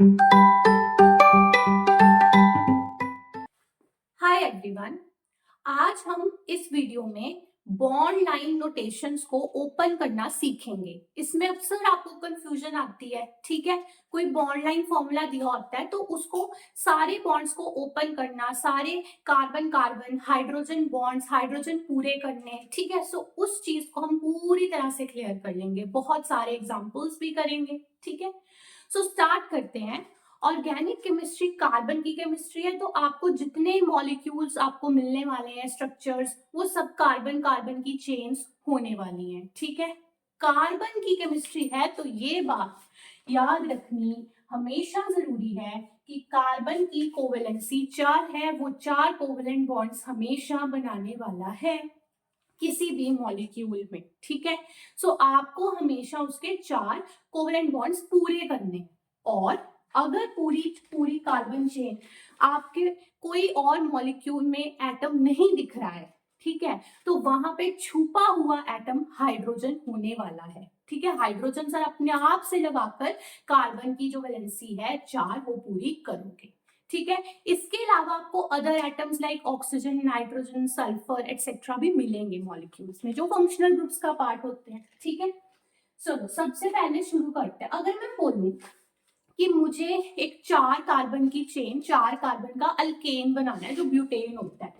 Hi everyone. आज हम इस वीडियो में बॉन्ड लाइन नोटेशंस को ओपन करना सीखेंगे। इसमें अक्सर आपको कंफ्यूजन आती है, ठीक है। कोई बॉन्ड लाइन फॉर्मूला दिया होता है तो उसको सारे बॉन्ड्स को ओपन करना, सारे carbon carbon hydrogen bonds hydrogen पूरे करने, ठीक है। सो उस चीज को हम पूरी तरह से क्लियर कर लेंगे, बहुत सारे एग्जांपल्स भी करेंगे, ठीक है। सो स्टार्ट करते हैं। ऑर्गेनिक केमिस्ट्री कार्बन की केमिस्ट्री है, तो आपको जितने मॉलिक्यूल्स आपको मिलने वाले हैं, स्ट्रक्चर्स, वो सब कार्बन कार्बन की चेन्स होने वाली हैं, ठीक है। कार्बन की केमिस्ट्री है तो ये बात याद रखनी हमेशा जरूरी है कि कार्बन की कोवेलेंसी 4 है, वो 4 कोवेलेंट बॉन्ड्स हमेशा बनाने वाला है किसी भी मॉलिक्यूल में, ठीक है। सो आपको हमेशा उसके 4 कोवेलेंट बॉन्ड्स पूरे करने, और अगर पूरी पूरी कार्बन चेन आपके कोई और मॉलिक्यूल में एटम नहीं दिख रहा है, ठीक है, तो वहां पे छुपा हुआ एटम हाइड्रोजन होने वाला है, ठीक है। हाइड्रोजन सर अपने आप से लगाकर कार्बन की जो वैलेंसी है 4 वो पूरी करोगे, ठीक है। इसके अलावा आपको other atoms like oxygen, nitrogen, sulphur etcetera भी मिलेंगे मॉलिक्यूल्स में, जो फंक्शनल ग्रुप्स का पार्ट होते हैं, ठीक है। चलो सबसे पहले शुरू करते हैं। अगर मैं बोलूं कि मुझे एक 4 कार्बन की चेन, 4 कार्बन का अल्केन बनाना है जो ब्यूटेन होता है,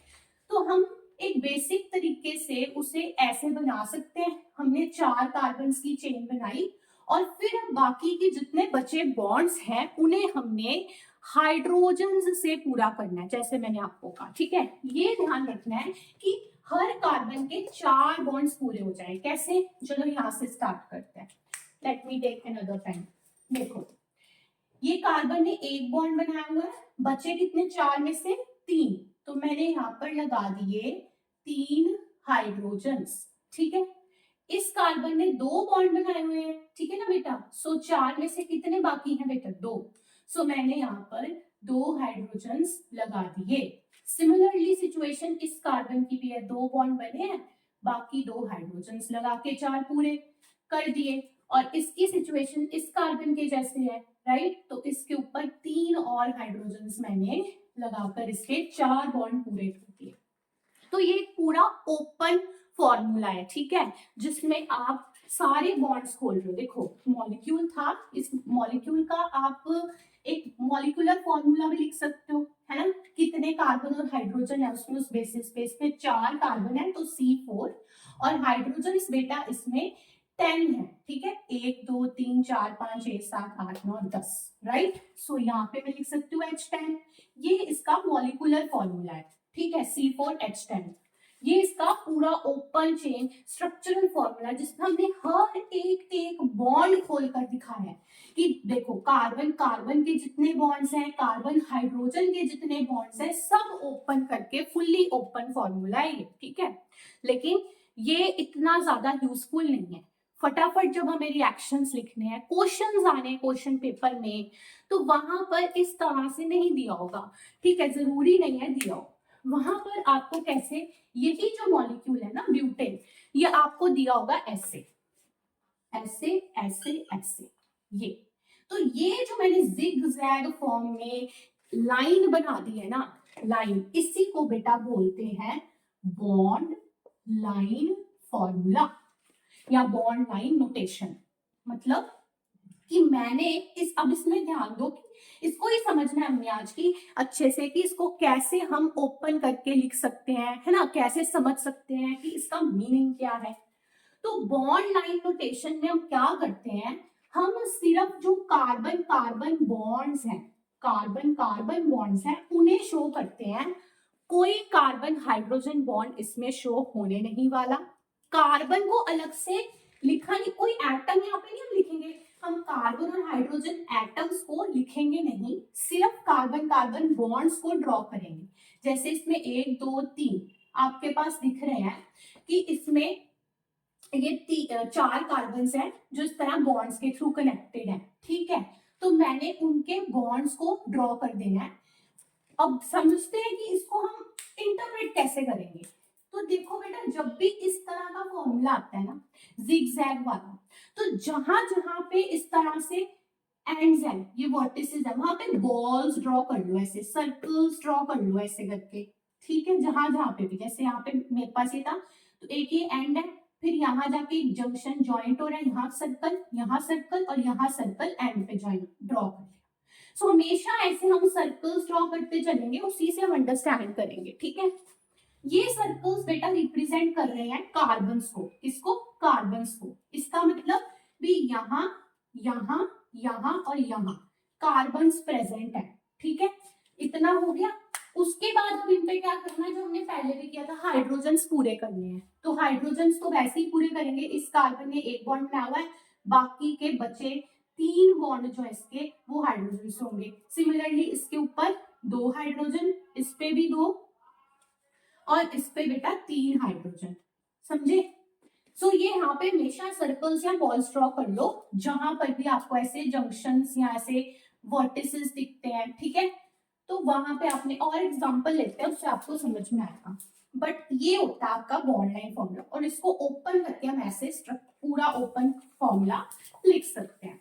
तो हम एक बेसिक तरीके से उसे ऐसे बना सकते हैं। हमने 4 कार्बन की चेन बनाई और फिर बाकी के जितने बचे बॉन्ड्स हैं उन्हें हमने हाइड्रोजन से पूरा करना है, जैसे मैंने आपको कहा, ठीक है। ये ध्यान रखना है कि हर कार्बन के 4 बॉन्ड्स पूरे हो जाए। कैसे? चलो यहां से स्टार्ट करते हैं। Let me take another pen. देखो, ये कार्बन ने एक बॉन्ड बनाया हुआ है, बचे कितने? 4 में से 3, तो मैंने यहां पर लगा दिए 3 हाइड्रोजन्स, ठीक है। इस कार्बन ने 2 बॉन्ड बनाए हुए हैं, ठीक है ना बेटा। सो 4 में से कितने बाकी हैं बेटा? 2। सो मैंने यहाँ पर 2 हाइड्रोजन्स लगा दिए। सिमिलरली सिचुएशन इस कार्बन की भी है, 2 बॉन्ड बने हैं, बाकी 2 हाइड्रोजन्स लगा के 4 पूरे कर दिए। और इसकी सिचुएशन इस कार्बन के जैसे है, राइट, तो इसके ऊपर 3 और हाइड्रोजन्स मैंने लगाकर इसके 4 बॉन्ड पूरे कर दिए। तो ये पूरा ओपन फॉर्मूला है, ठीक है, जिसमें आप सारे बॉन्ड्स खोल रहे हो। देखो, मॉलिक्यूल था, इस मॉलिक्यूल का आप एक मॉलिक्यूलर फॉर्मूला भी लिख सकते हो, है ना। कितने कार्बन और हाइड्रोजन है उसमें, उस बेसिस पे, इसमें 4 कार्बन है तो C4, और हाइड्रोजन इस बेटा इसमें 10 है, ठीक है। 1 2 3 4 5 6 7 8 9 10, राइट। सो यहाँ पे मैं लिख सकती हूँ H10। ये इसका मॉलिक्यूलर फॉर्मूला है, ठीक है, C4H10। ये इसका पूरा ओपन चेन स्ट्रक्चरल फॉर्मूला, जिसमें हमने हर एक बॉन्ड खोलकर दिखाया है कि देखो, कार्बन कार्बन के जितने बॉन्ड्स हैं, कार्बन हाइड्रोजन के जितने बॉन्ड्स हैं, सब ओपन करके फुल्ली ओपन फॉर्मूला है ये, ठीक है। लेकिन ये इतना ज्यादा यूजफुल नहीं है। फटाफट जब हमें रिएक्शंस लिखने हैं, क्वेश्चंस आने क्वेश्चन पेपर में, तो वहां पर इस तरह से नहीं दिया होगा, ठीक है, जरूरी नहीं है दिया हो। वहां पर आपको कैसे, यही जो मॉलिक्यूल है ना ब्यूटेन, ये आपको दिया होगा ऐसे ऐसे ऐसे ऐसे, ये। तो ये जो मैंने जिग जैग फॉर्म में लाइन बना दी है ना, लाइन, इसी को बेटा बोलते हैं बॉन्ड लाइन फॉर्मूला या बॉन्ड लाइन नोटेशन। मतलब कि मैंने इस, अब इसमें ध्यान दो कि इसको ही समझना है हमने आज की अच्छे से, कि इसको कैसे हम ओपन करके लिख सकते हैं, है ना, कैसे समझ सकते हैं कि इसका मीनिंग क्या है। तो बॉन्ड लाइन नोटेशन में हम क्या करते हैं, हम सिर्फ जो कार्बन कार्बन बॉन्ड्स हैं, कार्बन कार्बन बॉन्ड्स हैं, उन्हें शो करते हैं। कोई कार्बन हाइड्रोजन बॉन्ड इसमें शो होने नहीं वाला। कार्बन को अलग से लिखा नहीं, कोई एटम यहाँ पे नहीं हम लिखेंगे, हम कार्बन और हाइड्रोजन एटम्स को लिखेंगे नहीं, सिर्फ कार्बन कार्बन बॉन्ड्स को ड्रॉ करेंगे। जैसे इसमें 1 2 3 आपके पास दिख रहे हैं कि इसमें ये 4 कार्बन हैं जो इस तरह बॉन्ड्स के थ्रू कनेक्टेड हैं, ठीक है। तो मैंने उनके बॉन्ड्स को ड्रॉ कर देना है। अब समझते हैं कि इसको हम इंटरप्रेट कैसे करेंगे। तो देखो बेटा, जब भी इस तरह का फॉर्मूला आता है ना, जिग जैग वाला, तो जहां जहां पे इस तरह से एंड्स हैं, ये वर्टिसेस है, वहां पे बॉल्स ड्रॉ कर लो, ऐसे सर्कल्स ड्रॉ कर लो ऐसे करके, ठीक है। जहां जहां पे भी, जैसे यहाँ पे मेरे पास ये था, तो एक ये एंड है, फिर यहाँ जाके एक जंक्शन ज्वाइंट हो रहा है, यहाँ सर्कल और यहाँ सर्कल एंड पे ज्वाइंट ड्रॉ कर लिया। सो हमेशा ऐसे हम सर्कल्स ड्रॉ करते चलेंगे, उसी से हम अंडरस्टैंड करेंगे, ठीक है। ये सर्कल्स बेटा रिप्रेजेंट कर रहे हैं कार्बन्स को, किसको, कार्बन्स को। इसका मतलब भी यहाँ यहाँ यहाँ और यहाँ कार्बन्स प्रेजेंट है, ठीक है। इतना हो गया। उसके बाद अब इन पे क्या करना है, जो हमने पहले भी किया था, हाइड्रोजन्स पूरे करने हैं। तो हाइड्रोजन्स तो वैसे ही पूरे करेंगे, इस कार्बन में एक बॉन्ड में हुआ है, बाकी के बचे 3 बॉन्ड जो है इसके, वो हाइड्रोजन्स होंगे। सिमिलरली इसके ऊपर 2 हाइड्रोजन, इस पे भी 2, और इस पे बेटा 3 हाइड्रोजन, समझे। सो ये यहाँ पे हमेशा सर्कल्स या बॉल्स ड्रॉ कर लो, जहां पर भी आपको ऐसे जंक्शंस या ऐसे वर्टिसेस दिखते हैं, ठीक है। तो वहां पे आपने और एग्जांपल लेते हैं, उससे आपको समझ में आएगा। बट ये होता है आपका बॉन्ड लाइन फॉर्मूला, और इसको ओपन करके हम ऐसे पूरा ओपन फॉर्मूला लिख सकते हैं।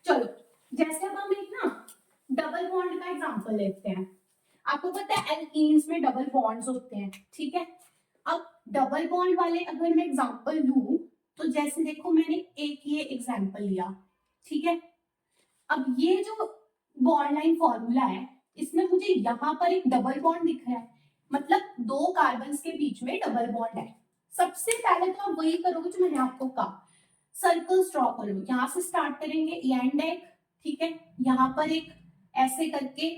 चलो, जैसे अब हम एक ना डबल बॉन्ड का एग्जांपल लेते हैं। आपको पता है एल्कीन्स में डबल बॉन्ड्स होते हैं, ठीक है। अब डबल बॉन्ड वाले अगर मैं एग्जांपल लूं, तो जैसे देखो मैंने एक ये एग्जांपल लिया, ठीक है। अब ये जो बॉन्ड लाइन फॉर्मूला है, इसमें मुझे यहाँ पर एक डबल बॉन्ड दिख रहा है, मतलब 2 कार्बन्स के बीच में डबल बॉन्ड है। सबसे पहले तो आप वही करोगे जो मैंने आपको कहा, सर्कल्स ड्रॉ करो। यहाँ से स्टार्ट करेंगे, एंड एक, ठीक है। यहाँ पर एक ऐसे करके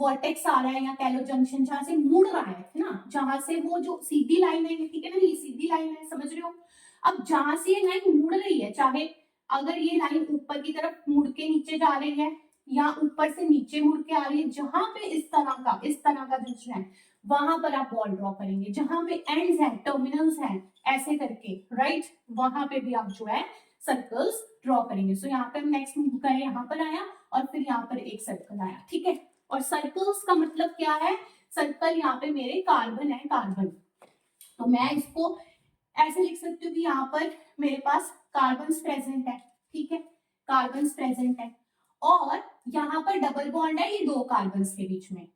वर्टेक्स आ रहा है, या कह लो जंक्शन, जहां से मुड़ रहा है ना, जहां से वो जो सीधी लाइन है, ठीक है ना, ये सीधी लाइन है, समझ रहे हो। अब जहां से ये लाइन मुड़ रही है, चाहे अगर ये लाइन ऊपर की तरफ मुड़ के नीचे जा रही है, या ऊपर से नीचे मुड़ के आ रही है, जहां पे इस तरह का जंक्शन है, वहां पर आप बॉल ड्रॉ करेंगे। जहां पे एंड्स हैं, टर्मिनल्स हैं, ऐसे करके, राइट, वहां पे भी आप जो है सर्कल्स ड्रॉ करेंगे। सो यहाँ पे हम नेक्स्ट मूव करें, यहाँ पर आया, और फिर यहाँ पर एक सर्कल आया, ठीक है। और सर्कल्स का मतलब क्या है, सर्कल यहाँ पे मेरे कार्बन है, कार्बन, तो मैं इसको ऐसे लिख सकती हूँ कि यहाँ पर मेरे पास कार्बन प्रेजेंट है, ठीक है, कार्बन प्रेजेंट है, और यहाँ पर डबल बॉन्ड है ये 2 कार्बन के बीच में।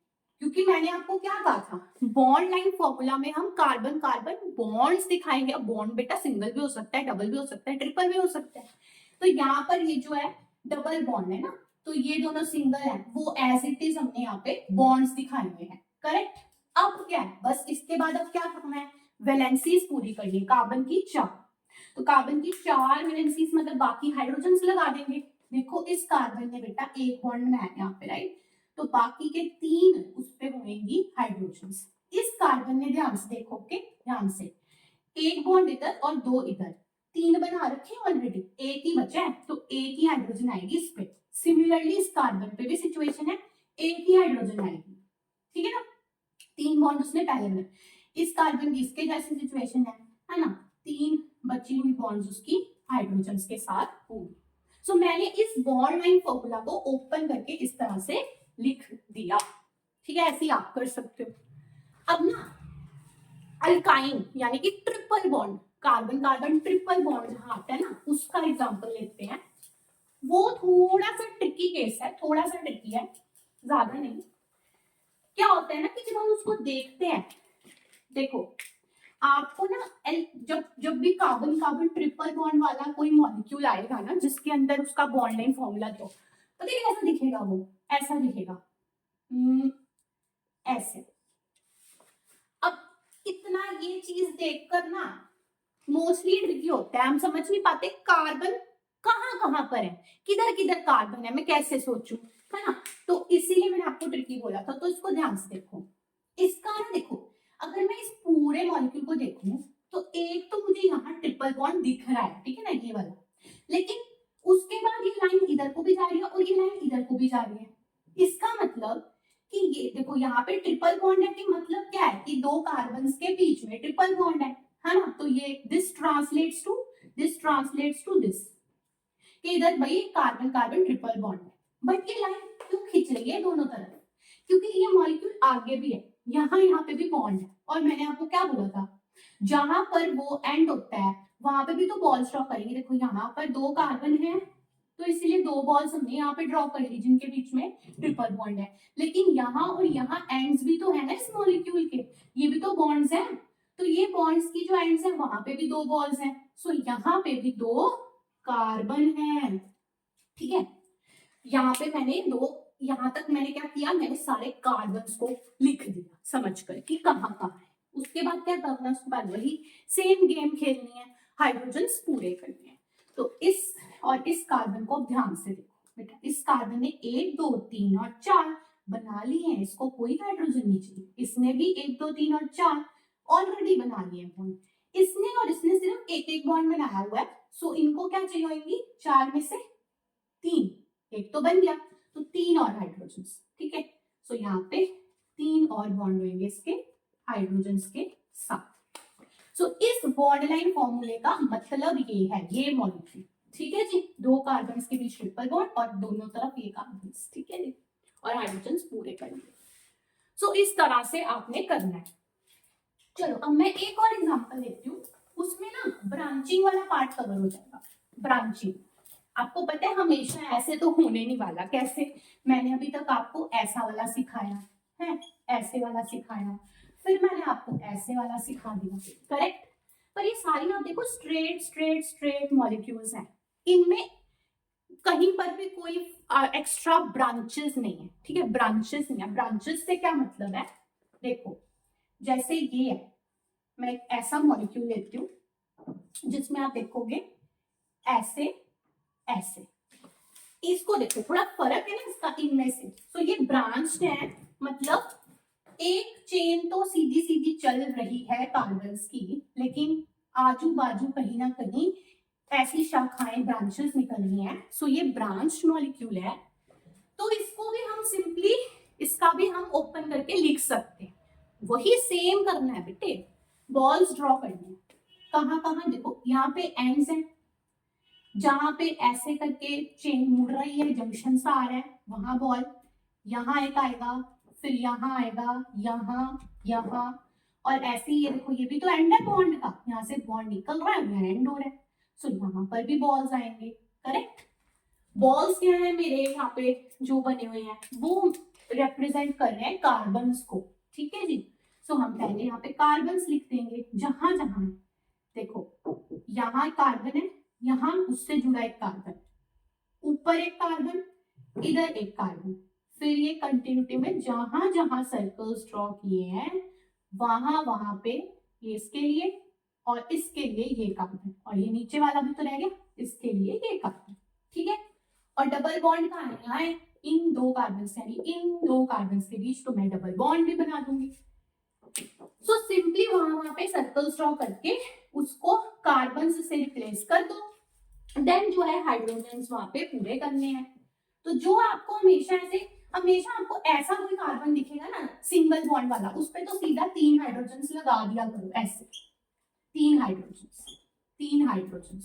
क्योंकि मैंने आपको क्या कहा था, बॉन्ड लाइन फॉर्मूला में हम कार्बन कार्बन बॉन्ड्स दिखाएंगे। अब बॉन्ड बेटा सिंगल भी हो सकता है, डबल भी हो सकता है, ट्रिपल भी हो सकता है। तो यहाँ पर ये जो है डबल बॉन्ड है ना, तो ये दोनों सिंगल है, वो एज इट इज हमने यहाँ पे बॉन्ड्स दिखाए हुए हैं, करेक्ट। अब क्या है, बस इसके बाद अब क्या करना है, वैलेंसीज पूरी करनी है। कार्बन की 4, तो कार्बन की 4 वैलेंसीज, मतलब बाकी हाइड्रोजन्स लगा देंगे। देखो इस कार्बन ने बेटा एक बॉन्ड बनाया यहाँ पे, राइट, तो बाकी के 3 उस पे होंगी हाइड्रोजन्स। इस कार्बन ने, ध्यान से देखो, ओके, ध्यान से, एक बॉन्ड इधर और 2 इधर, 3 बना रखे ऑलरेडी, एक ही बचा है, तो एक ही हाइड्रोजन आएगी इस पे। सिमिलरली इस कार्बन पे भी सिचुएशन है, एक ही हाइड्रोजन आएगी, ठीक है ना, 3 बॉन्ड उसने पहले में। इस कार्बन की इसके जैसी सिचुएशन है ना, 3 बची हुई बॉन्ड्स उसकी हाइड्रोजन्स के साथ होंगी। सो मैंने इस बॉन्ड लाइन फॉर्मूला को ओपन करके इस तरह से लिख दिया, ठीक है, ऐसे ही आप कर सकते हो। अब ना अल्काइन यानी कि triple bond, carbon carbon triple bond जहां आता है ना, उसका एग्जांपल लेते हैं। वो थोड़ा सा ट्रिकी केस है, थोड़ा सा ट्रिकी है, ज्यादा नहीं। क्या होता है ना कि जब हम उसको देखते हैं, देखो आपको ना जब जब भी कार्बन कार्बन ट्रिपल बॉन्ड वाला कोई मॉलिक्यूल आएगा ना, जिसके अंदर उसका बॉन्ड लाइन फॉर्मूला, तो पता है कैसा दिखेगा, वो ऐसा दिखेगा, ऐसे। अब इतना ये चीज देखकर ना मोस्टली ट्रिकी होता है, हम समझ नहीं पाते कार्बन कहाँ कहाँ पर है, किधर किधर कार्बन है, मैं कैसे सोचूं, है ना। तो इसीलिए मैंने आपको ट्रिकी बोला था। तो इसको ध्यान से देखो, इसका ना देखो, अगर मैं इस पूरे मॉलिक्यूल को देखूं, तो एक तो मुझे यहाँ ट्रिपल बॉन्ड दिख रहा है, ठीक है ना, ये वाला, लेकिन उसके बाद ये लाइन इधर को भी जा रही है और ये लाइन इधर को भी जा रही है। इसका मतलब कि ये देखो यहाँ पे ट्रिपल बॉन्ड है, कि मतलब क्या है कि 2 कार्बन के बीच में ट्रिपल बॉन्ड है ना। तो ये दिस ट्रांसलेट्स टू दिस, कि इधर भाई कार्बन कार्बन ट्रिपल बॉन्ड है। बट ये लाइन क्यों खींच रही है दोनों तरफ, क्योंकि ये मॉलिक्यूल आगे भी है, यहाँ पे भी बॉन्ड है, और मैंने आपको क्या बोला था, जहां पर वो एंड होता है वहां पे भी तो बॉल स्ट्रॉक करेंगे। देखो यहाँ पर 2 कार्बन है, तो इसलिए 2 बॉल्स हमने यहाँ पे ड्रॉ कर ली जिनके बीच में ट्रिपल बॉन्ड है। लेकिन यहाँ और यहाँ एंड्स भी तो है ना इस मॉलिक्यूल के, ये भी तो बॉन्ड्स हैं। तो ये बॉन्ड्स की जो एंड्स है वहां पे भी 2 बॉल्स हैं, सो यहाँ पे भी 2 कार्बन है। ठीक है, यहाँ पे मैंने 2, यहाँ तक मैंने क्या किया, मैंने सारे कार्बन्स को लिख दिया समझ कर कि कहाँ कहाँ है। उसके बाद क्या करना, उसके बाद वही सेम गेम खेलनी है, हाइड्रोजन्स पूरे करने हैं। तो इस और इस कार्बन को ध्यान से देखो बेटा, इस कार्बन ने 1 2 3 और 4 बना लिए हैं, इसको कोई हाइड्रोजन नहीं चाहिए। इसने भी 1 2 3 और 4 ऑलरेडी बना लिए बॉन्ड, इसने और इसने सिर्फ एक एक बॉन्ड बनाया हुआ है। सो इनको क्या चाहिए होंगी, 4 में से 3, एक तो बन गया, तो 3 और हाइड्रोजन। ठीक है, सो यहाँ पे 3 और बॉन्ड होंगे इसके हाइड्रोजन के साथ। सो इस बॉन्ड लाइन फॉर्मूले का मतलब ये है, ये मॉलिक्यूल। ठीक है जी, 2 कार्बन के बीच ट्रिपल बॉन्ड और दोनों तरफ ये कार्बन। ठीक है जी, और हाइड्रोजन पूरे करेंगे। सो इस तरह से आपने करना है। चलो अब मैं एक और एग्जांपल लेती हूँ, उसमें ना ब्रांचिंग वाला पार्ट कवर हो जाएगा। ब्रांचिंग आपको पता है हमेशा ऐसे तो होने नहीं वाला। कैसे, मैंने अभी तक आपको ऐसा वाला सिखाया है, ऐसे वाला सिखाया, फिर मैंने आपको ऐसे वाला सिखा दिया, करेक्ट। पर ये सारी आप देखो स्ट्रेट स्ट्रेट स्ट्रेट मॉलिक्यूल्स हैं, इनमें कहीं पर भी कोई एक्स्ट्रा ब्रांचेस नहीं है। ठीक है, ब्रांचेस नहीं है। ब्रांचेस से क्या मतलब है, देखो जैसे ये है, मैं एक ऐसा मॉलिक्यूल लेती हूँ जिसमें आप देखोगे ऐसे ऐसे, इसको देखो थोड़ा फर्क है ना इसका इनमें से। तो ये ब्रांच है, मतलब एक चेन तो सीधी सीधी चल रही है कार्बन्स की, लेकिन आजू बाजू कहीं ना कहीं ऐसी शाखाएं ब्रांचेस निकल रही हैं। सो ये ब्रांच मॉलिक्यूल है, तो इसको भी हम सिंपली, इसका भी हम ओपन करके लिख सकते हैं। वही सेम करना है बेटे, बॉल्स ड्रॉ करनी है। कहाँ कहाँ देखो, यहाँ पे एंड्स हैं, जहां पे ऐसे करके चेन मुड़ रही है, जंक्शन सा आ रहा है, वहां बॉल, यहाँ एक आएगा, फिर यहाँ आएगा, यहाँ और ऐसे ही ये देखो, ये भी तो एंड है बॉन्ड का, यहाँ से बॉन्ड निकल रहा है, यहाँ एंड हो रहा है। सो यहाँ पर भी बॉल्स आएंगे, करेक्ट। बॉल्स क्या है मेरे यहाँ पे जो बने हुए हैं, वो रिप्रेजेंट कर रहे हैं कार्बन्स को। ठीक है जी, सो हम पहले यहाँ पे कार्बन्स लिख देंगे जहां जहां। देखो यहाँ कार्बन है, यहाँ उससे जुड़ा एक कार्बन, ऊपर एक कार्बन, इधर एक कार्बन, फिर ये कंटिन्यूटी में जहां जहां सर्कल्स ड्रॉ किए हैं वहां वहां पे ये इसके लिए और इसके लिए ये कार्बन, और ये नीचे वाला भी तो रह गया, इसके लिए ये कार्बन। ठीक है, और डबल बॉन्ड कहाँ है, यहाँ है, इन 2 कार्बन यानी इन 2 कार्बन के बीच, तो मैं डबल बॉन्ड भी बना दूंगी। सो सिंपली वहां पे सर्कल्स ड्रॉ करके उसको कार्बन से रिप्लेस कर दो, देन जो है हाइड्रोजन वहां पे पूरे करने हैं। तो जो आपको हमेशा आपको ऐसा कोई कार्बन दिखेगा ना सिंगल बॉन्ड वाला, उस पर तो सीधा 3 हाइड्रोजन लगा दिया करो, ऐसे 3 हाइड्रोजन 3 हाइड्रोजन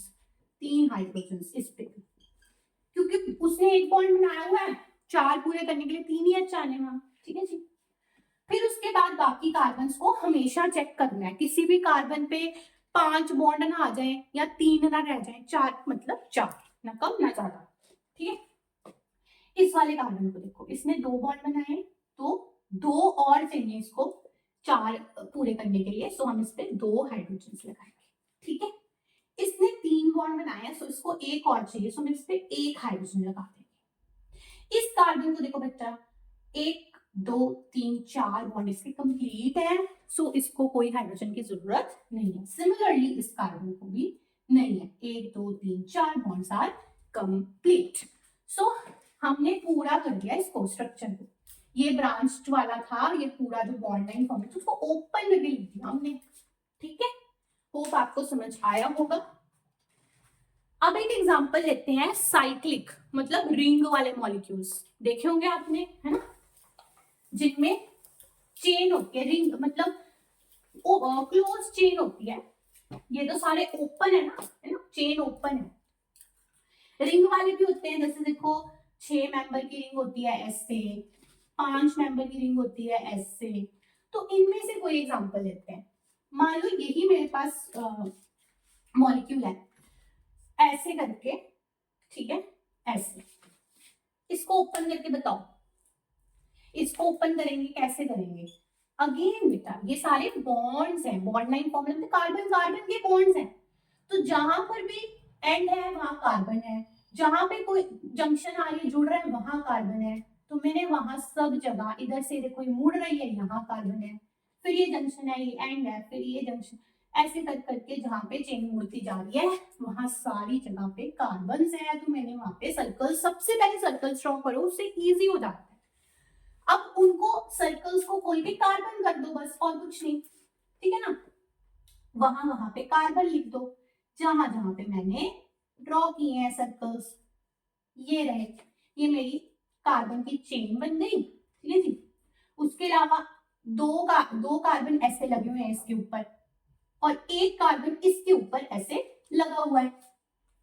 3 हाइड्रोजन इस पे, क्योंकि उसने एक बॉन्ड बनाया हुआ है, 4 पूरे करने के लिए 3 ही अच्छा आने वहां। ठीक है जी, फिर उसके बाद बाकी कार्बन को हमेशा चेक करना है, किसी भी कार्बन पे 5 बॉन्ड ना आ जाए या 3 ना रह जाए, 4 मतलब 4, ना कम ना ज्यादा। ठीक है, इस वाले कार्बन को देखो, इसने 2 बॉन्ड बनाए, तो 2 और चाहिए इसको 4 पूरे करने के लिए, सो हम इस पे 2 हाइड्रोजन लगाएंगे। ठीक है, इसने 3 बॉन्ड बनाया, सो इसको एक और चाहिए, सो हम इस पे 1 हाइड्रोजन लगा देंगे। इस कार्बन को देखो बच्चा, 1 2 3 4 बॉन्ड इसके कंप्लीट है, सो इसको कोई हाइड्रोजन की जरूरत नहीं है। सिमिलरली इस कार्बन को भी नहीं है, 1 2 3 4 बॉन्ड्स आर कंप्लीट। सो हमने पूरा कर दिया इसको, स्ट्रक्चर को। ये ब्रांच वाला था, ये पूरा जो बॉन्ड लाइन फॉर्म है उसको ओपन करके लिख दिया हमने। ठीक है, होप आपको समझ आया होगा। अब एक एग्जांपल लेते हैं, साइक्लिक मतलब रिंग वाले मॉलिक्यूल्स देखे होंगे आपने, है ना, जिनमें चेन होती है, रिंग मतलब क्लोज चेन होती है। ये तो सारे ओपन है ना, चेन ओपन है। रिंग वाले भी होते हैं, जैसे देखो 6 मेंबर की रिंग होती है ऐसे, 5 मेंबर की रिंग होती है ऐसे। तो इनमें से कोई एग्जांपल लेते हैं। मान लो यही मेरे पास मॉलिक्यूल है ऐसे करके, ठीक है, ऐसे। इसको ओपन करके बताओ, इसको ओपन करेंगे कैसे करेंगे? अगेन बेटा ये सारे बॉन्ड्स हैं, बॉन्ड लाइन फॉर्म में कार्बन कार्बन के बॉन्ड्स हैं, तो जहां पर भी एंड है वहां कार्बन है, जहां पे कोई जंक्शन आ रही है जुड़ रहा है वहां कार्बन है, तो मैंने वहां सब जगह इधर से देखो ये मुड़ रही है यहाँ कार्बन है, फिर ये जंक्शन है, ये एंड है, फिर ये जंक्शन, ऐसे कर करके जहां पे चेन मुड़ती जा रही है वहां सारी जगह पे कार्बन है, तो मैंने वहां पे सर्कल, सबसे पहले सर्कल ड्रॉ करो, उससे इजी हो जाता है। अब उनको सर्कल्स को खोल के कार्बन कर दो बस, और कुछ नहीं, ठीक है ना? वहां वहां पे कार्बन लिख दो, जहां जहां पे मैंने ड्रॉ किए हैं सर्कल्स, ये रहे, ये मेरी कार्बन की चेन बन गई, ठीक है जी। उसके अलावा दो कार्बन ऐसे लगे हुए हैं इसके ऊपर, और एक कार्बन इसके ऊपर ऐसे लगा हुआ है।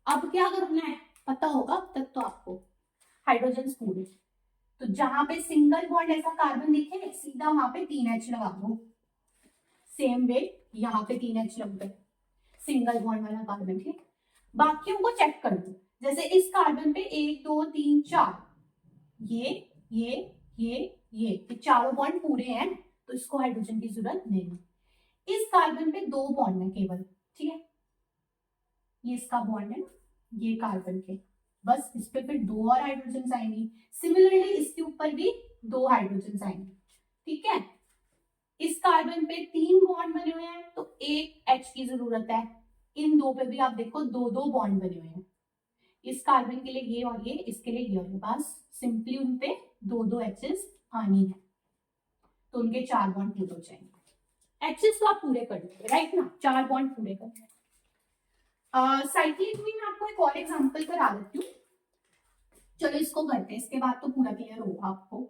अब क्या करना है पता होगा अब तक तो आपको, हाइड्रोजन पूरे, तो जहां पे सिंगल बॉन्ड ऐसा कार्बन दिखे सीधा वहां पे 3H लगा दो, सेम वे यहाँ पे 3H लग गए, सिंगल बॉन्ड वाला कार्बन, ठीक। बाकियों को चेक कर दो, जैसे इस कार्बन पे 1 2 3 4, ये ये ये ये चारों बॉन्ड पूरे हैं, तो इसको हाइड्रोजन की जरूरत नहीं है। इस कार्बन पे 2 बॉन्ड है केवल, ठीक है, ये इसका बॉन्ड है ना, ये कार्बन के, बस इस पे फिर 2 और हाइड्रोजन आएंगी, सिमिलरली इसके ऊपर भी 2 हाइड्रोजन आएंगे, ठीक है। इस कार्बन पे 3 बॉन्ड बने हुए हैं, तो 1 H की जरूरत है, इन दो पे भी आप देखो 2 बॉन्ड बने हुए हैं, इस कार्बन के लिए ये और ये, इसके लिए ये और ये, बस सिंपली उन पे 2 H's आनी है, तो उनके 4 बॉन्ड पूरे हो जाएंगे। H's तो आप पूरे कर दोगे राइट ना, 4 बॉन्ड पूरे कर दोगे। साइक्लिक में मैं आपको एक और एग्जांपल करा देती हूँ, चलो इसको करते हैं, इसके बाद तो पूरा क्लियर होगा आपको।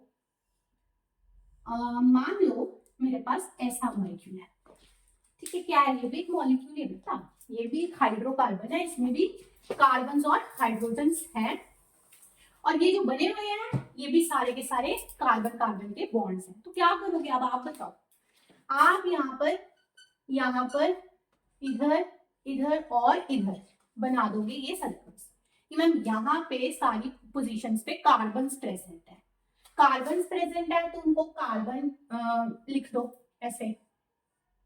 मान लो मेरे पास ऐसा मॉलिक्यूल है, ठीक है, क्या है ये भी एक मॉलिक्यूल है बेटा, ये भी एक हाइड्रोकार्बन है, इसमें भी कार्बन और हाइड्रोजन हैं, और ये जो बने हुए हैं ये भी सारे के सारे कार्बन कार्बन के बॉन्ड्स हैं। तो क्या करोगे अब आप बताओ, आप यहाँ पर इधर इधर और इधर बना दोगे ये सर्कल्स कि मैम यहाँ पे सारी पोजीशंस पे कार्बन प्रेजेंट है, कार्बन प्रेजेंट है तो उनको कार्बन लिख दो ऐसे,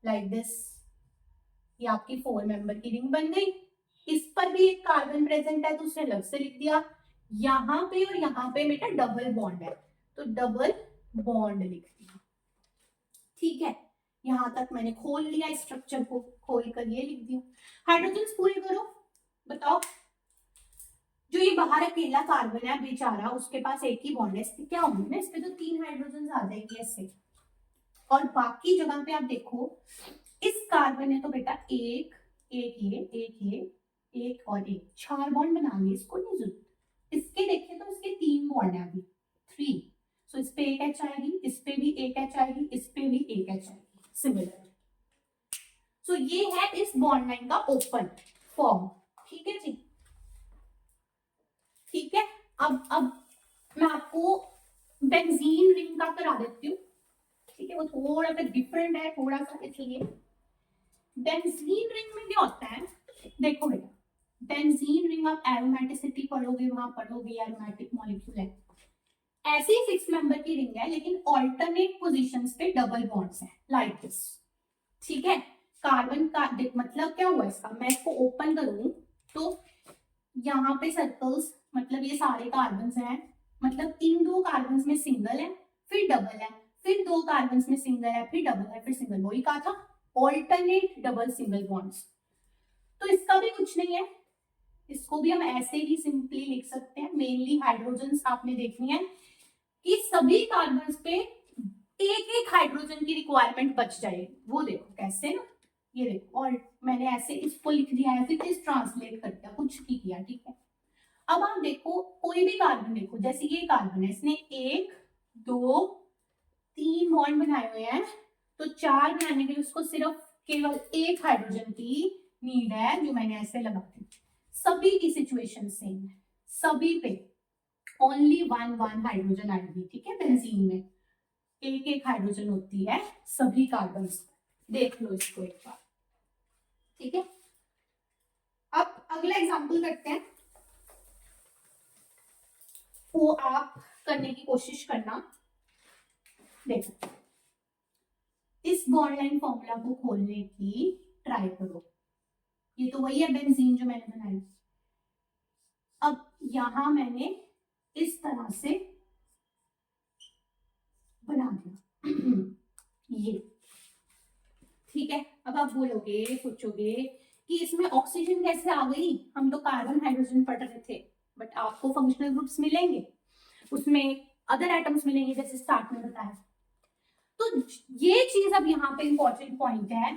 लाइक दिस, ये आपकी 4 मेंबर की रिंग बन गई। इस पर भी एक कार्बन प्रेजेंट है तो उसे अलग से लिख दिया, यहाँ पे और यहाँ पे बेटा डबल बॉन्ड है तो डबल बॉन्ड लिख दिया, ठीक है। यहां तक मैंने खोल लिया स्ट्रक्चर को, खोल कर ये लिख दिया। हाइड्रोजन पूरे करो, बताओ जो ये बाहर अकेला कार्बन है बेचारा, उसके पास एक ही बॉन्ड है, इससे क्या होंगे ना, इस पे तो 3 हाइड्रोजन आ जाएंगे ऐसे, और बाकी जगह पे आप देखो इस कार्बन ने तो बेटा एक एक और एक 4 बॉन्ड बना लिए, इसको नहीं जरूरत। इसके देखें तो इसके 3 बॉन्ड है अभी, 3, सो इस पे एक H आएगी, इस पे भी एक H आएगी, इस पे भी एक H आएगी, सिमिलर। सो ये है इस बॉन्ड लाइन का ओपन फॉर्म, ठीक है जी, ठीक है। अब मैं आपको बेंजीन रिंग का करा देती हूँ, ठीक है, वो थोड़ा सा डिफरेंट है थोड़ा सा, इसलिए बेंजीन रिंग में क्या होता है, देखो बेटा बेंजीन रिंग आप एरोमेटिसिटी पढ़ोगे, वहां पढ़ोगे एरोमेटिक मॉलिक्यूल है, ऐसी 6 मेंबर की रिंग है लेकिन ऑल्टरनेट पोजीशंस पे डबल बॉन्ड्स हैं, लाइक दिस, ठीक है। कार्बन का मतलब क्या हुआ इसका, मैं इसको ओपन करूं तो यहाँ पे सर्कल्स, मतलब ये सारे कार्बन हैं, मतलब इन 2 कार्बन में सिंगल है फिर डबल है, फिर 2 कार्बन में सिंगल है फिर डबल है फिर सिंगल, वही कहा था ऑल्टरनेट डबल सिंगल बॉन्ड्स। तो इसका भी कुछ नहीं है, इसको भी हम ऐसे ही सिंपली लिख सकते हैं, मेनली हाइड्रोजन आपने देखनी है कि सभी कार्बन पे एक एक हाइड्रोजन की रिक्वायरमेंट बच जाए, वो देखो कैसे ना, ये देखो, और मैंने ऐसे इसको लिख दिया है, फिर इस ट्रांसलेट कर दिया, कुछ नहीं किया, ठीक है। अब आप देखो कोई भी कार्बन देखो, जैसे ये कार्बन है, इसने 1 2 3 बॉन्ड बनाए हुए हैं, तो 4 बनाने के लिए उसको सिर्फ केवल एक हाइड्रोजन की नीड है, जो मैंने ऐसे लगा दी। सभी की सिचुएशन सेम है, सभी पे ओनली 1 हाइड्रोजन आएगी, ठीक है। बेंजीन में एक एक हाइड्रोजन होती है सभी कार्बन, देख लो इसको एक बार, ठीक है। अब अगला एग्जांपल करते हैं, वो आप करने की कोशिश करना। देखो, इस बॉन्ड लाइन फॉर्मूला को खोलने की ट्राई करो। ये तो वही है बेंजीन जो मैंने बनाई। अब यहां मैंने इस तरह से बना दिया ये, ठीक है। अब आप बोलोगे, सोचोगे कि इसमें ऑक्सीजन कैसे आ गई, हम तो कार्बन हाइड्रोजन पढ़ रहे थे। बट आपको फंक्शनल ग्रुप्स मिलेंगे, उसमें अदर एटम्स मिलेंगे जैसे स्टार्ट में बताया। तो ये चीज अब यहाँ पे इंपॉर्टेंट पॉइंट है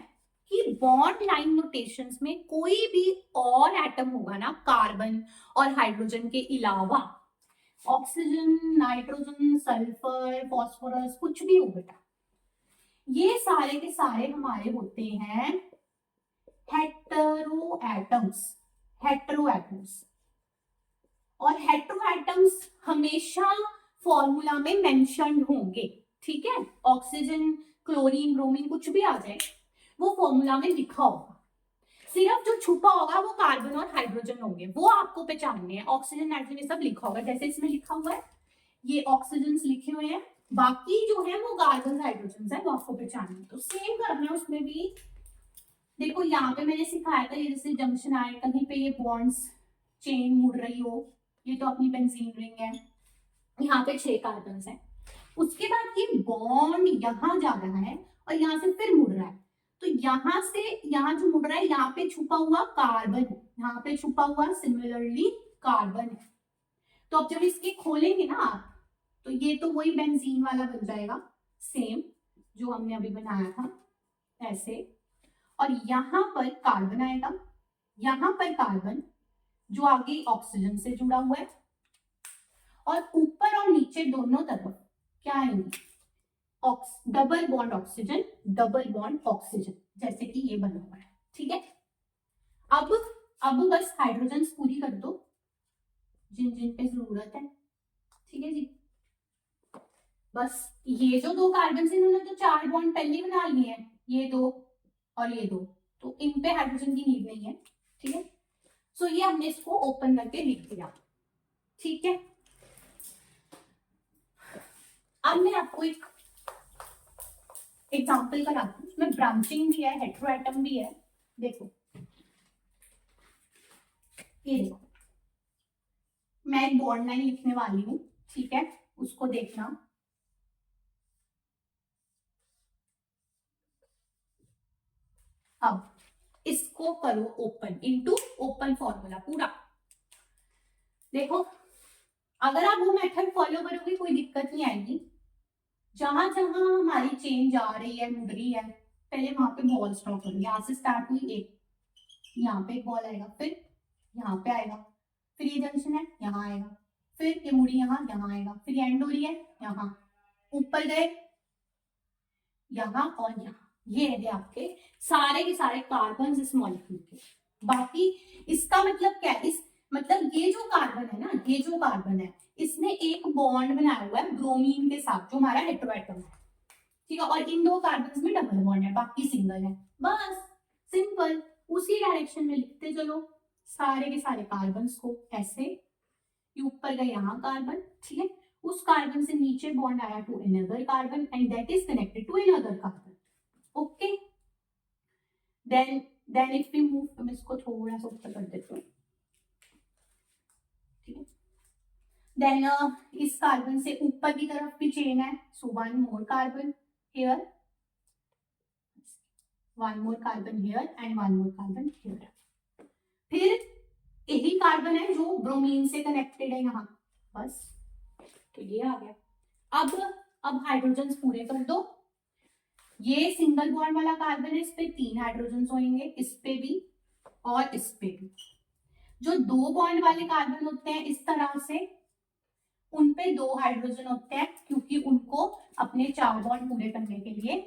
कि बॉन्ड लाइन नोटेशंस में कोई भी और एटम होगा ना कार्बन और हाइड्रोजन के अलावा, ऑक्सीजन, नाइट्रोजन, सल्फर, फास्फोरस, कुछ भी हो बेटा, ये सारे के सारे हमारे होते हैं हेटेरो एटम्स। हेटेरो एटम्स, और हेटेरो एटम्स हमेशा फॉर्मूला में मेंशन्ड होंगे, ठीक है। ऑक्सीजन, क्लोरीन, ब्रोमीन कुछ भी आ जाए वो फॉर्मूला में लिखा होगा। सिर्फ जो छुपा होगा वो कार्बन और हाइड्रोजन होंगे, वो आपको पहचानने हैं। ऑक्सीजन, नाइट्रोजन ये सब लिखा होगा, जैसे इसमें लिखा हुआ है ये ऑक्सीजन लिखे हुए हैं, बाकी जो है वो कार्बन हाइड्रोजन है, वो आपको पहचानना है। तो सेम करना है उसमें भी। देखो यहाँ पे मैंने सिखाया था, ये जैसे जंक्शन आए, कहीं पे ये बॉन्ड्स चेन मुड़ रही हो, ये तो अपनी बेंजीन रिंग है, यहाँ पे 6 कार्बन है। उसके बाद ये बॉन्ड यहाँ जा रहा है और यहाँ से फिर मुड़ रहा है, तो यहाँ से यहाँ जो मुड़ रहा है यहाँ पे छुपा हुआ कार्बन है, यहाँ पे छुपा हुआ सिमिलरली कार्बन है। तो अब जब इसके खोलेंगे ना आप, तो ये तो वही बेंजीन वाला बन जाएगा सेम जो हमने अभी बनाया था ऐसे, और यहाँ पर कार्बन आएगा, यहाँ पर कार्बन जो आगे ऑक्सीजन से जुड़ा हुआ है, और ऊपर और नीचे दोनों तरफ क्या आएंगे, double bond oxygen, double bond oxygen, जैसे कि ये बना हुआ है, ठीक है। अब बस हाइड्रोजन पूरी कर दो जिन जिन पे जरूरत है, ठीक है जी। बस ये जो 2 कार्बन से इन्होंने तो 4 बॉन्ड पहले ही बना लिए हैं, ये 2 और ये 2, तो इन पे हाइड्रोजन की नीड नहीं है, ठीक है। सो ये हमने इसको ओपन करके लिख दिया, ठीक है। अब मैं आपको एक एग्जाम्पल कराती हूँ, इसमें ब्रांचिंग भी है, हेटेरोएटम भी है। देखो ये देखो, मैं एक बॉन्ड लाइन लिखने वाली हूँ, ठीक है, उसको देखना। अब इसको करो ओपन इनटू ओपन फॉर्मूला पूरा। देखो अगर आप वो मेथड फॉलो करोगे कोई दिक्कत नहीं आएगी। जहां जहां हमारी चेन जा रही है, मुड़ रही है, पहले वहां पे बॉल स्टॉक करो। यहाँ से स्टार्ट हुई एक, यहाँ पे एक बॉल आएगा, फिर यहाँ पे आएगा, फिर ये जंक्शन है यहाँ आएगा, फिर ये मुड़ी यहाँ आएगा, फिर ये एंड हो रही है यहाँ, ऊपर गए यहाँ और यहाँ। ये है आपके सारे के सारे कार्बन इस मॉलिक्यूल के। बाकी इसका मतलब क्या है, इस मतलब ये जो कार्बन है ना, ये जो कार्बन है इसने एक बॉन्ड बनाया हुआ है ब्रोमीन के साथ जो हमारा हेटेरोएटम है, ठीक है, और इन 2 कार्बन में डबल बॉन्ड है, बाकी सिंगल है। बस सिंपल, उसी डायरेक्शन में लिखते चलो सारे के सारे कार्बन को ऐसे। ऊपर गए यहाँ कार्बन, ठीक है, उस कार्बन से नीचे बॉन्ड आया to another carbon and that is connected to another carbon, okay. Then if we move, तो मैं इसको थोड़ा सा ऊपर कर देती हूँ, ठीक है। देन इस कार्बन से ऊपर की तरफ भी चेन है, सो 1 more carbon here, 1 more carbon here and 1 more carbon here. फिर यही कार्बन है जो ब्रोमीन से कनेक्टेड है यहाँ, बस तो ये आ गया। अब हाइड्रोजन पूरे कर दो। ये सिंगल बॉन्ड वाला कार्बन है, इस पे 3 हाइड्रोजन होंगे, इस पे भी और इस पे भी। जो 2 बॉन्ड वाले कार्बन होते हैं इस तरह से, उन पे 2 हाइड्रोजन होते हैं क्योंकि उनको अपने 4 बॉन्ड पूरे करने के लिए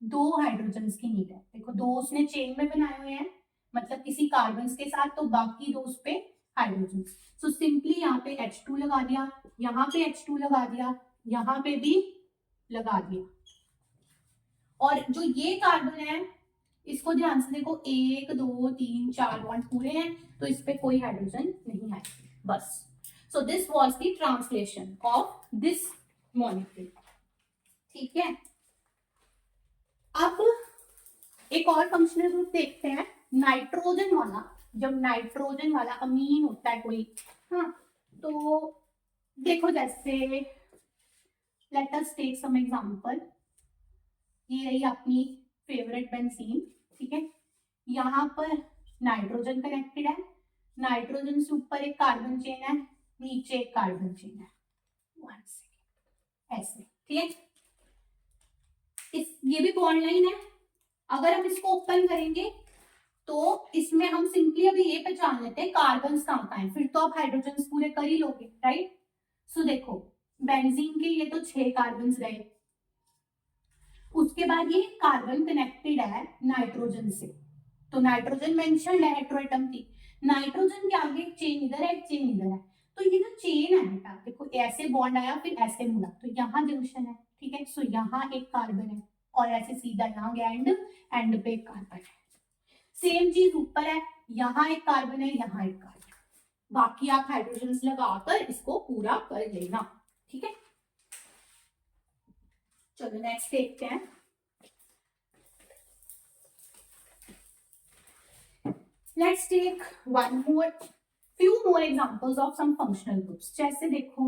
2 हाइड्रोजन की नीड है। देखो 2 उसने चेन में बनाए हुए हैं, मतलब किसी कार्बन के साथ, तो बाकी 2 उस पे हाइड्रोजन। सो सिंपली यहाँ पे H2 लगा दिया, यहाँ पे H2 लगा दिया, यहाँ पे भी लगा दिया। और जो ये कार्बन है इसको ध्यान से देखो, 1 2 3 4 बॉन्ड पूरे हैं, तो इस पे कोई हाइड्रोजन नहीं आएगी, बस। So this was the translation of this molecule. ठीक है, अब एक और फंक्शनल ग्रुप देखते हैं, नाइट्रोजन वाला। जब नाइट्रोजन वाला अमीन होता है कोई, हाँ, तो देखो जैसे let us take some example, ये रही अपनी फेवरेट बेंजीन। ठीक है, यहाँ पर नाइट्रोजन कनेक्टेड है, नाइट्रोजन से ऊपर एक कार्बन चेन है, नीचे एक कार्बन चेन है, ऐसे। ठीक है, ये भी बॉन्ड लाइन है। अगर हम इसको ओपन करेंगे तो इसमें हम सिंपली अभी ये पहचान लेते हैं कार्बन कहाँ कहाँ है, फिर तो आप हाइड्रोजन पूरे कर ही लोगे, राइट। सो देखो बेंजीन के ये तो 6 कार्बन गए, उसके बाद ये कार्बन कनेक्टेड है नाइट्रोजन से, तो नाइट्रोजन मेंशन्ड है हेटेरोएटम की, नाइट्रोजन के आगे एक चेन इधर है, एक चेन इधर है, तो ये जो चेन है बेटा देखो ऐसे बॉन्ड आया फिर ऐसे मुड़ा, तो यहाँ जंक्शन है। ठीक है, सो यहाँ एक कार्बन है और ऐसे सीधा यहाँ गया एंड पे एक कार्बन है। सेम चीज ऊपर है, यहाँ एक कार्बन है, यहाँ एक कार्बन, बाकी आप हाइड्रोजन लगाकर इसको पूरा कर लेना। ठीक है, चलो नेक्स्ट देखते हैं। Let's take few more examples of some functional groups। जैसे देखो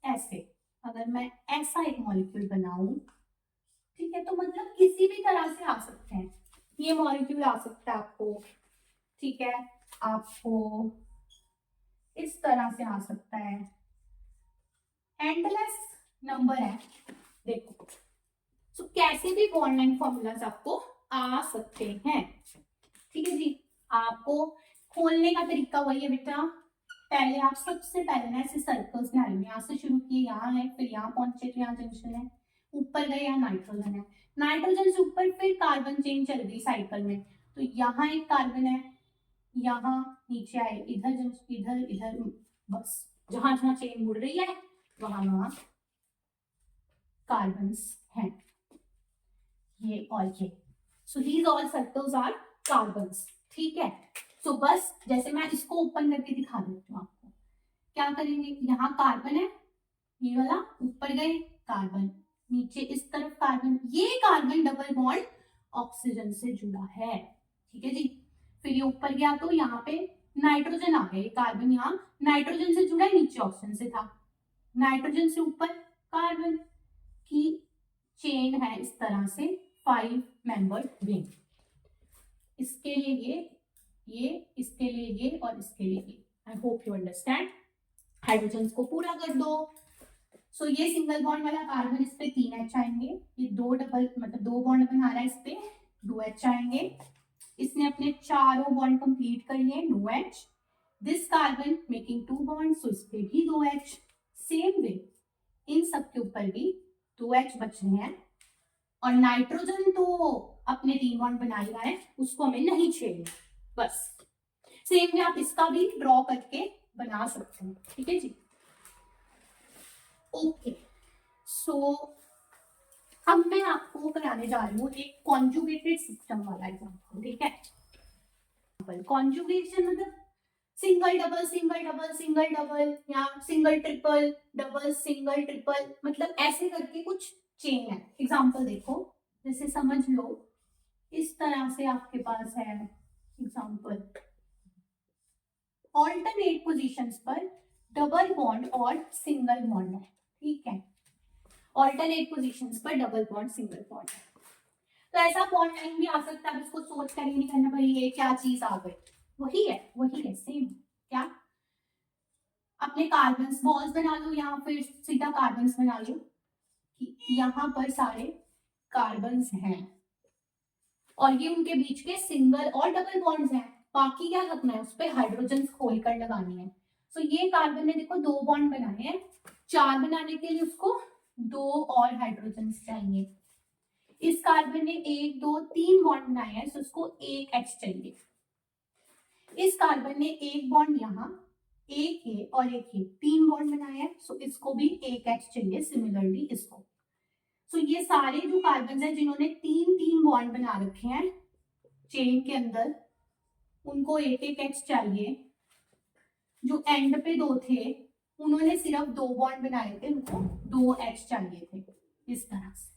ऐसे, अगर मैं ऐसा एक मॉलिक्यूल बनाऊं, ठीक है, तो मतलब किसी भी तरह से आ सकते हैं ये मॉलिक्यूल, आ सकता है आपको, ठीक है, आपको इस तरह से आ सकता है, एंडलेस नंबर है। देखो सो कैसे भी बॉन्ड लाइन फॉर्मूलाज आपको आ सकते हैं। ठीक है जी, आपको खोलने का तरीका वही है बेटा, पहले आप सबसे पहले ना ऐसे सर्कल्स बना लेंगे, यहाँ से शुरू किए, यहाँ है, फिर यहाँ पहुंचे तो यहाँ जंक्शन है, ऊपर गए यहाँ नाइट्रोजन है, नाइट्रोजन से ऊपर फिर कार्बन चेन चल रही साइकिल में, तो यहाँ एक कार्बन है, यहाँ नीचे आए, इधर इधर इधर, बस जहां जहां चेन मुड़ रही है वहां वहां कार्बन्स हैं, ये और ये। So these all circles are carbons. ठीक है, सो बस जैसे मैं इसको ओपन करके दिखा देती हूँ आपको, क्या करेंगे, यहाँ कार्बन है, ये वाला ऊपर गए कार्बन, नीचे इस तरफ कार्बन, ये कार्बन डबल बॉन्ड ऑक्सीजन से जुड़ा है। ठीक है जी, फिर ये ऊपर गया तो यहाँ पे नाइट्रोजन आ गया, कार्बन यहाँ नाइट्रोजन से जुड़ा है, नीचे ऑक्सीजन से था, नाइट्रोजन से ऊपर कार्बन की चेन है इस तरह से 5 मेंबर रिंग, इसके लिए ये इसके लिए ये और इसके लिए ये। I hope you understand. Hydrogen को पूरा कर दो। सो ये सिंगल बॉन्ड वाला कार्बन, इस पे 3 H आएंगे, ये 2 डबल मतलब 2 बॉन्ड बना रहा है, इस पे 2 H आएंगे, इसने अपने चारों बॉन्ड कंप्लीट कर लिए, 2 H, this carbon making 2 bond, so इस पे भी 2 H, सेम वे इन सब के ऊपर भी 2 H बच रहे हैं, और नाइट्रोजन तो अपने 3 बॉन्ड बना ही रहा है, उसको हमें नहीं छेड़ना, बस सेम वे आप इसका भी ड्रॉ करके बना सकते हैं। ठीक है जी, ओके। सो अब मैं आपको कराने जा रही हूँ एक कॉन्जुगेटेड सिस्टम वाला एग्जांपल। ठीक है, कॉन्जुगेशन मतलब single double single double single double, या single triple double single triple, मतलब ऐसे करके कुछ चेन है। एग्जांपल देखो, जैसे समझ लो इस तरह से आपके पास है एग्जांपल, ऑल्टरनेट पोजीशंस पर डबल बॉन्ड और सिंगल बॉन्ड है। ठीक है, ऑल्टरनेट पोजीशंस पर डबल बॉन्ड सिंगल बॉन्ड है, तो ऐसा बॉन्ड लाइन भी आ सकता है। इसको सोच कर ही नहीं करना भाई ये क्या चीज आ गई, वही है सेम। क्या अपने कार्बन्स बॉल्स बना लो, या फिर सीधा कार्बन्स बना लो, यहाँ पर सारे कार्बन्स हैं और ये उनके बीच के सिंगल और डबल बॉन्ड्स हैं, बाकी क्या रखना है, उस पर हाइड्रोजन खोलकर लगानी है। तो ये कार्बन ने देखो 2 बॉन्ड बनाए हैं, 4 बनाने के लिए उसको 2 और हाइड्रोजन चाहिए, इस कार्बन ने 1 2 3 बॉन्ड बनाए हैं, तो उसको 1 H चाहिए, इस कार्बन ने 1 बॉन्ड यहाँ, एक ये और एक ये, 3 बॉन्ड बनाए हैं, सो इसको भी 1 H चाहिए, सिमिलरली इसको। सो ये सारे जो कार्बन हैं जिन्होंने 3 बॉन्ड बना रखे हैं चेन के अंदर, उनको 1 H चाहिए, जो एंड पे 2 थे उन्होंने सिर्फ 2 बॉन्ड बनाए थे, उनको 2 H चाहिए थे इस तरह से,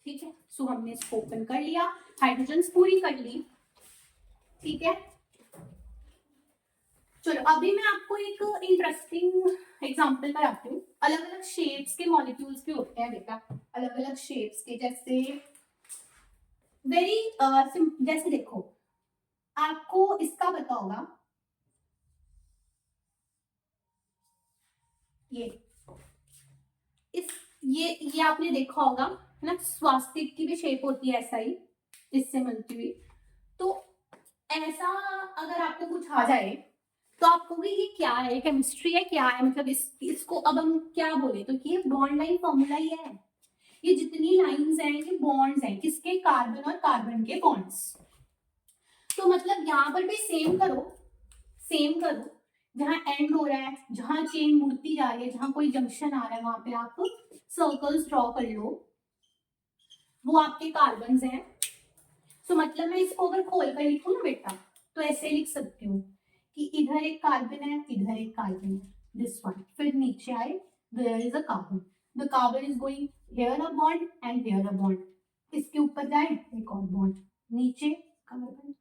ठीक है। सो हमने इसको ओपन कर लिया, हाइड्रोजन पूरी कर ली, ठीक है। चलो अभी मैं आपको एक इंटरेस्टिंग एग्जांपल कराती हूँ। अलग अलग शेप्स के मॉलिक्यूल्स भी होते हैं बेटा, अलग अलग शेप्स के, जैसे जैसे देखो आपको इसका पता होगा, ये आपने देखा होगा है ना, स्वास्तिक की भी शेप होती है ऐसा ही, इससे मिलती हुई। तो ऐसा अगर आपको कुछ आ जाए तो आप कहोगे ये क्या है, केमिस्ट्री है क्या है, मतलब इसको अब हम क्या बोले, तो ये बॉन्ड लाइन फॉर्मूला ही है। ये जितनी लाइंस हैं ये बॉन्ड्स हैं, किसके, कार्बन और कार्बन के बॉन्ड्स। तो मतलब यहाँ पर भी सेम करो, जहां एंड हो रहा है, जहां चेन मुड़ती जा रही है, जहां कोई जंक्शन आ रहा है, वहां पे आप सर्कल्स ड्रॉ कर लो, वो आपके कार्बन्स हैं। तो मतलब मैं इसको अगर खोल कर लिखूं ना बेटा, तो ऐसे लिख सकती हूँ कि इधर एक कार्बन है, इधर एक कार्बन है, दिस वन। फिर नीचे आए, there is a carbon, the carbon is going here a bond and here a bond, इसके ऊपर जाए एक और बॉन्ड, नीचे कार्बन,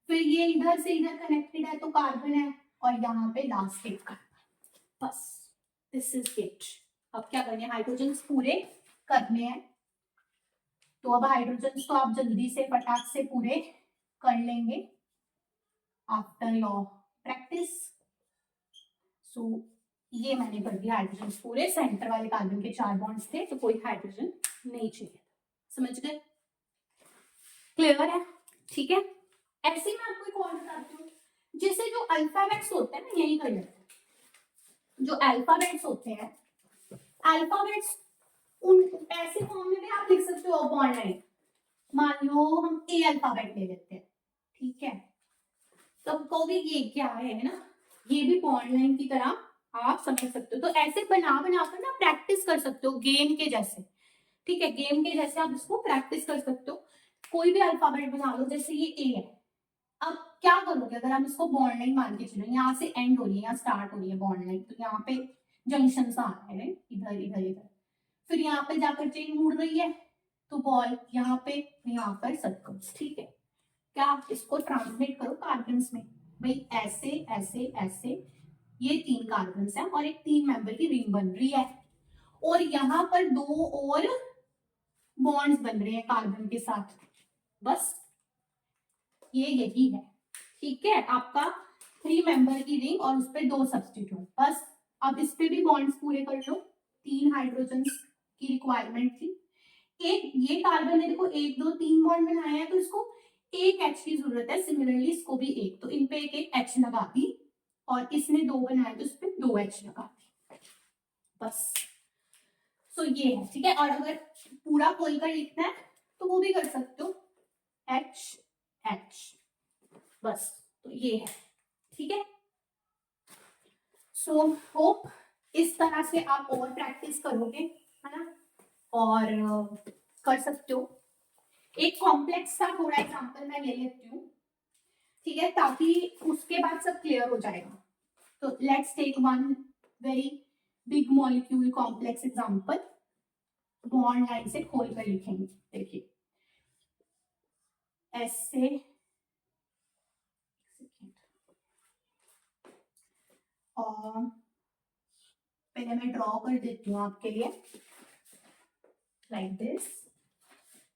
फिर ये इधर से इधर कनेक्टेड है तो कार्बन है, और यहाँ पे लास्ट एक कार्बन, बस दिस इज इट। अब क्या करने, हाइड्रोजन पूरे करने हैं। तो अब हाइड्रोजन तो आप जल्दी से फटाक से पूरे कर लेंगे आफ्टर योर प्रैक्टिस। सो ये मैंने कर दिया हाइड्रोजन पूरे, सेंटर वाले कार्बन के 4 बॉन्ड्स थे तो कोई हाइड्रोजन नहीं चाहिए, समझ गए, क्लियर है, ठीक है। ऐसे ही मैं आपको एक और बताती हूँ, जैसे जो अल्फाबेट्स होते हैं ना, यही कर लेते हैं, जो अल्फाबेट्स होते हैं, अल्फाबेट्स उन ऐसे फॉर्म में भी आप लिख सकते हो बॉन्ड लाइन। मान लो हम ए अल्फाबेट ले लेते हैं, ठीक है, तो कहोगे ये क्या है ना, ये भी बॉन्ड लाइन की तरह आप समझ सकते हो। तो ऐसे बना कर ना प्रैक्टिस कर सकते हो गेम के जैसे, ठीक है, गेम के जैसे आप इसको प्रैक्टिस कर सकते हो। कोई भी अल्फाबेट बना लो, जैसे ये ए है, अब क्या करोगे, अगर हम इसको बॉन्ड लाइन मान के चलो, यहाँ से एंड हो रही है, यहाँ स्टार्ट हो रही है बॉन्ड लाइन, तो यहाँ पे जंक्शन आ रहे हैं इधर इधर इधर, फिर यहाँ पे जाकर चेन मुड़ रही है, तो बॉल यहाँ पे, यहाँ पर सर्कल्स, ठीक है। क्या इसको ट्रांसलेट करो कार्बन्स में, भाई ऐसे ऐसे ऐसे, ये 3 कार्बन्स हैं और एक 3 मेंबर की रिंग बन रही है, और यहाँ पर 2 और बॉन्ड्स बन रहे हैं कार्बन के साथ, बस ये यही है, ठीक है, आपका 3 मेंबर की रिंग और उस पर 2 सब्स्टिट्यूट, बस। अब इस पे भी बॉन्ड्स पूरे कर लो, 3 हाइड्रोजन की रिक्वायरमेंट थी, एक ये कार्बन ने देखो 1 2 3 बॉन्ड बनाया है, तो इसको एक H की जरूरत है, सिमिलरली इसको भी एक, तो इन पे एक H लगा दी, और इसने 2 बनाए तो इस पे 2 H लगा दी, बस। सो ये है, ठीक है। और अगर पूरा खोल कर लिखना है तो वो भी कर सकते हो, H H, बस। तो ये है, ठीक है। सो होप इस तरह से आप और प्रैक्टिस करोगे, है ना, और कर सकते हो। एक कॉम्प्लेक्स सा थोड़ा एग्जांपल मैं ले लेती हूँ, ठीक है, ताकि उसके बाद सब क्लियर हो जाएगा। तो let's take one very big molecule complex example, bond line से खोल कर लिखेंगे, देखिए ऐसे, और पहले मैं ड्रॉ कर देती हूँ आपके लिए, like this,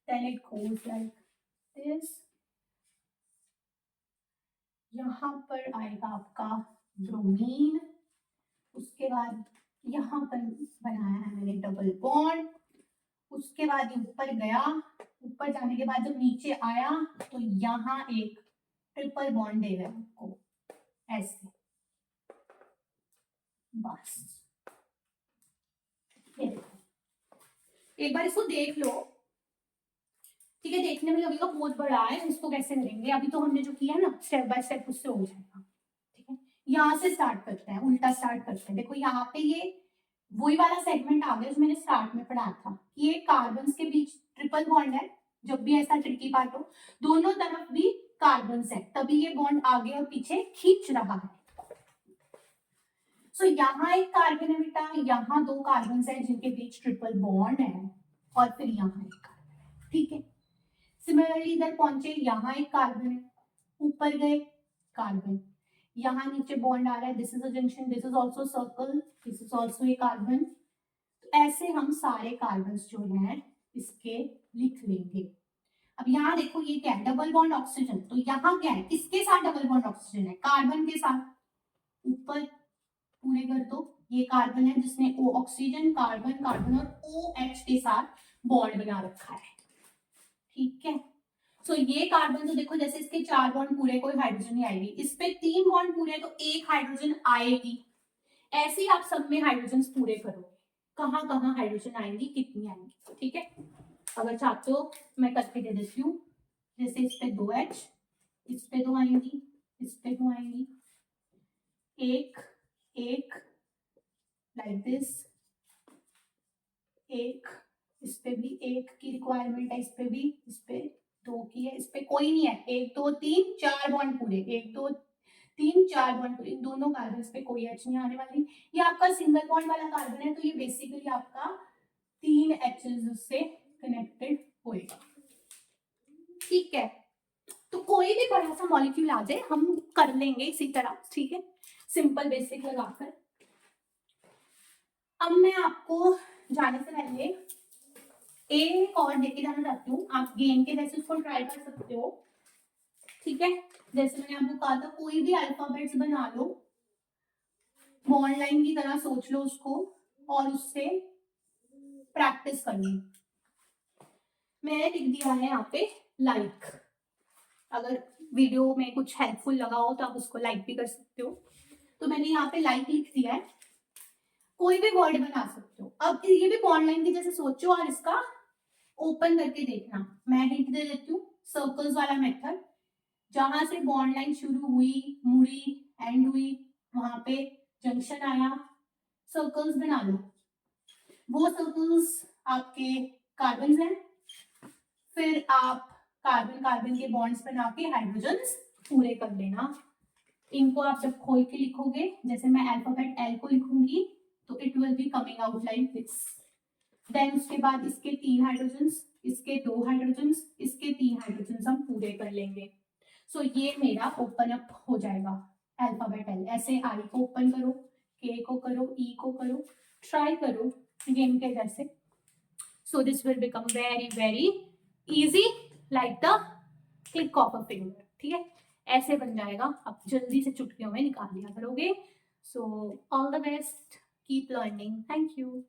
then it goes like this, यहाँ पर आएगा आपका ब्रोमीन, उसके बाद यहाँ पर बनाया है मैंने डबल बॉन्ड, उसके बाद ये ऊपर गया, ऊपर जाने के बाद जब नीचे आया तो यहाँ एक ट्रिपल बॉन्ड देगा आपको ऐसे, बस। एक बार इसको देख लो, ठीक है, देखने में लगेगा बहुत बड़ा है, इसको कैसे करेंगे, अभी तो हमने जो किया ना स्टेप बाय स्टेप उससे हो जाएगा, ठीक है। यहाँ से स्टार्ट करते हैं, उल्टा स्टार्ट करते हैं, देखो यहाँ पे ये वही वाला सेगमेंट आ गया जो मैंने स्टार्ट में पढ़ा था, ये कार्बन के बीच ट्रिपल बॉन्ड है, जब भी ऐसा ट्रिकी पार्ट हो, दोनों तरफ भी कार्बन है, तभी ये बॉन्ड आगे और पीछे खींच रहा है। सो यहाँ एक कार्बन है बेटा, यहाँ 2 कार्बन है जिनके बीच ट्रिपल बॉन्ड है, और फिर यहाँ एक कार्बन, ठीक है। सिमिलरली इधर पहुंचे, यहाँ एक कार्बन है, ऊपर गए कार्बन, यहाँ नीचे बॉन्ड आ रहा है, this is a junction, this is also circle, this is also a carbon. तो ऐसे हम सारे कार्बन जो हैं इसके लिख लेंगे। अब यहाँ देखो ये क्या है, डबल बॉन्ड ऑक्सीजन, तो यहाँ क्या है, किसके साथ डबल बॉन्ड ऑक्सीजन है, कार्बन के साथ। ऊपर पूरे कर दो, ये कार्बन है जिसने ओ ऑक्सीजन, कार्बन, कार्बन और ओ एच के साथ बॉन्ड बना रखा है, ठीक है। सो ये कार्बन तो देखो जैसे इसके 4 बॉन्ड पूरे, कोई हाइड्रोजन नहीं आएगी, इस पे 3 बॉन्ड पूरे तो 1 हाइड्रोजन आएगी। ऐसे ही आप सब में हाइड्रोजन पूरे करोगे, कहाँ कहाँ हाइड्रोजन आएंगी, कितनी आएंगी, ठीक है। अगर चाहते हो मैं करके दे देती हूँ, जैसे इस पे 2H, इस पे 2 आएंगी, इस पे 2 आएंगी, एक एक लाइक दिस, एक, इस पे भी एक की रिक्वायरमेंट है, इस पे भी, इस पे 2 की है, इस पे कोई नहीं है, 1 2 3 4 बॉन्ड पूरे, 1 2 3 4 बॉन्ड पूरे, दोनों कार्बन पे कोई एच नहीं आने वाली। ये आपका सिंगल बॉन्ड वाला कार्बन है, तो ये बेसिकली आपका 3 एचेस से कनेक्टेड होएगा, ठीक है। तो कोई भी बड़ा सा मॉलिक्यूल आ जाए हम कर लेंगे इसी तरह, ठीक है, सिंपल बेसिक लगाकर। अब मैं आपको जाने से पहले एक और देखे जाना चाहती हूँ, आप गेम के जैसे उसको ट्राई कर सकते हो, ठीक है। जैसे मैंने आपको कहा था कोई भी अल्फाबेट्स बना लो, बॉन्ड लाइन की तरह सोच लो उसको, और उससे प्रैक्टिस कर लो। मैंने लिख दिया है यहाँ पे लाइक, अगर वीडियो में कुछ हेल्पफुल लगा हो तो आप उसको लाइक भी कर सकते हो। तो मैंने यहाँ पे लाइक लिख दिया है, कोई भी वर्ड बना सकते हो। अब ये भी बॉन्ड लाइन की जैसे सोचो और इसका ओपन करके देखना। मैं हिंट दे देती हूँ, सर्कल्स वाला मेथड, जहां से बॉन्ड लाइन शुरू हुई, मुड़ी, एंड हुई, वहां पे जंक्शन आया, सर्कल्स बना लो। वो सर्कल्स आपके कार्बन हैं, फिर आप कार्बन कार्बन के बॉन्ड्स बना के हाइड्रोजन्स पूरे कर लेना। इनको आप जब खोल के लिखोगे, जैसे मैं अल्फाबेट एल को लिखूंगी तो it will be coming out like this. Then उसके बाद इसके 3 हाइड्रोजन्स, इसके 2 हाइड्रोजन्स, इसके 3 हाइड्रोजन्स हम पूरे कर लेंगे। सो ये मेरा ओपन अप हो जाएगा अल्फाबेट एल। ऐसे आई को ओपन करो, के को करो, ई को करो, ट्राई करो गेम के जैसे। So this will become very very easy like the click of a finger, ठीक है। ऐसे बन जाएगा, आप जल्दी से चुटकियों में निकाल लिया करोगे। So all the best, keep learning, thank you.